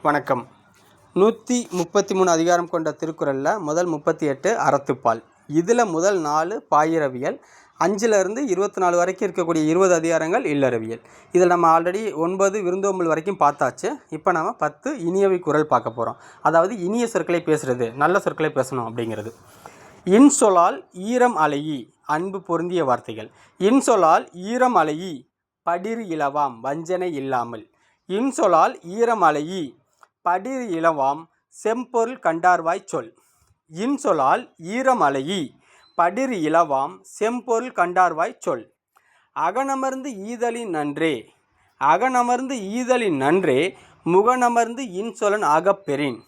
வணக்கம். 133 அதிகாரம் கொண்ட திருக்குறளில் முதல் 38 அறத்துப்பால். இதில் முதல் 4 பாயிரவியல், 5லிருந்து 24 வரைக்கும் இருக்கக்கூடிய 20 அதிகாரங்கள் இல்லறவியல். இதில் நம்ம ஆல்ரெடி 9 விருந்தோம்பல் வரைக்கும் பார்த்தாச்சு. இப்போ நம்ம 10 இனியவை குறள் பார்க்க போகிறோம். அதாவது இனிய சொற்களை பேசுகிறது, நல்ல சொற்களை பேசணும் அப்படிங்கிறது. இன்சொலால் ஈரம் அலையி, அன்பு பொருந்திய வார்த்தைகள். இன்சொலால் ஈரம் அலையி, படிறு இலவாம், வஞ்சனை இல்லாமல். இன்சொலால் ஈரம் அலையி, படிறு இலவாம், செம்பொருள் கண்டார்வாய் சொல். இன்சொலால் ஈரம் அலையி, படிறு இலவாம், செம்பொருள் கண்டார்வாய் சொல். அகனமர்ந்து ஈதலின் நன்றே, அகனமர்ந்து ஈதலின் நன்றே, முகனமர்ந்து இன்சொலன் ஆகப்பெறின்.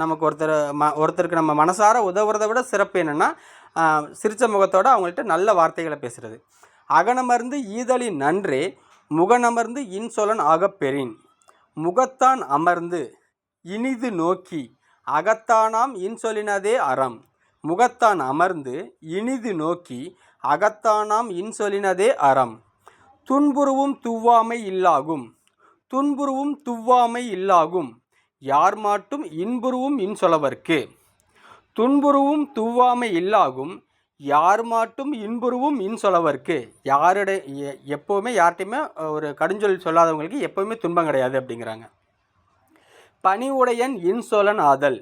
நமக்கு ஒருத்தருக்கு நம்ம மனசார உதவுறதை விட சிறப்பு என்னென்னா, சிரித்த முகத்தோடு அவங்கள்ட்ட நல்ல வார்த்தைகளை பேசுகிறது. அகனமர்ந்து ஈதலின் நன்றே, முகனமர்ந்து இன்சொலன் ஆகப்பெறின். முகத்தான் அமர்ந்து இனிது நோக்கி, அகத்தானாம் இன்சொலினதே அறம். முகத்தான் அமர்ந்து இனிது நோக்கி, அகத்தானாம் இன்சொலினதே அறம். துன்புருவும் துவ்வாமை இல்லாகும், துன்புருவும் துவ்வாமை இல்லாகும், யார் மாட்டும் இன்புருவும் இன்சொலவர்க்கு. துன்புருவும் துவ்வாமை இல்லாகும், யார் மாட்டும் இன்புருவும் இன்சொலவர்க்கு. எப்போவுமே யார்கிட்டையுமே ஒரு கடுஞ்சொல் சொல்லாதவங்களுக்கு எப்போவுமே துன்பம் கிடையாது அப்படிங்கிறாங்க. பணிவுடையன் இன்சொலன் ஆதல்,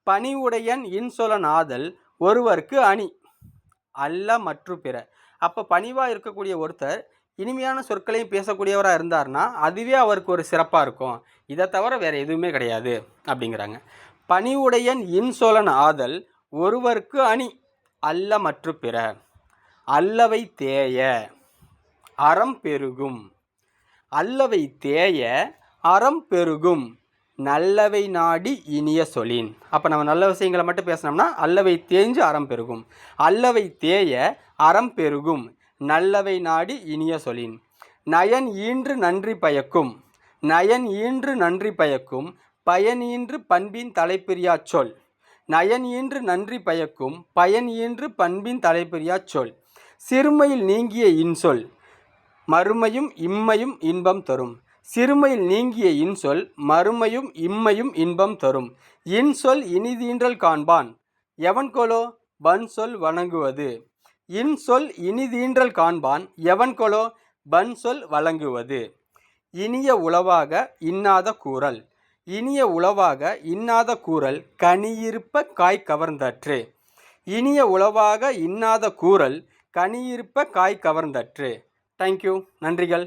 பணிவுடையன் இன்சொலன் ஆதல் ஒருவர்க்கு அணி அல்ல மற்று பிற. அப்போ பணிவாக இருக்கக்கூடிய ஒருத்தர் இனிமையான சொற்களையும் பேசக்கூடியவராக இருந்தார்னா அதுவே அவருக்கு ஒரு சிறப்பாக இருக்கும். இதை தவிர வேறு எதுவுமே கிடையாது அப்படிங்கிறாங்க. பணிவுடையன் இன்சொலன் ஆதல் ஒருவர்க்கு அணி அல்ல மற்று பிற. அல்லவை தேய அறம் பெருகும், அல்லவை தேய அறம் பெருகும், நல்லவை நாடி இனிய சொலின். அப்போ நம்ம நல்ல விஷயங்களை மட்டும் பேசினோம்னா அல்லவை தேஞ்சு அறம் பெருகும். அல்லவை தேய அறம் பெருகும், நல்லவை நாடி இனிய சொலின். நயன் ஈன்று நன்றி பயக்கும், நயன் ஈன்று நன்றி பயக்கும், பயன் ஈன்று பண்பின் தலைப்பிரியா சொல். நயன் ஈன்று நன்றி பயக்கும், பயன் ஈன்று பண்பின் தலைப்பிரியா சொல். சிறுமையில் நீங்கிய இன்சொல் மறுமையும் இம்மையும் இன்பம் தரும். சிறுமையில் நீங்கிய இன்சொல் மறுமையும் இம்மையும் இன்பம் தரும். இன்சொல் இனிதீன்றல் காண்பான், எவன்கொலோ வன்சொல் வணங்குவது. இன்சொல் இனிதீன்றல் காண்பான், எவன்கொலோ வன்சொல் வழங்குவது. இனிய உளவாக இன்னாத கூறல், இனிய உளவாக இன்னாத கூறல் கனியிருப்ப காய் கவர்ந்தற்று. இனிய உளவாக இன்னாத கூறல் கனியிருப்ப காய் கவர்ந்தற்று. தேங்க்யூ. நன்றிகள்.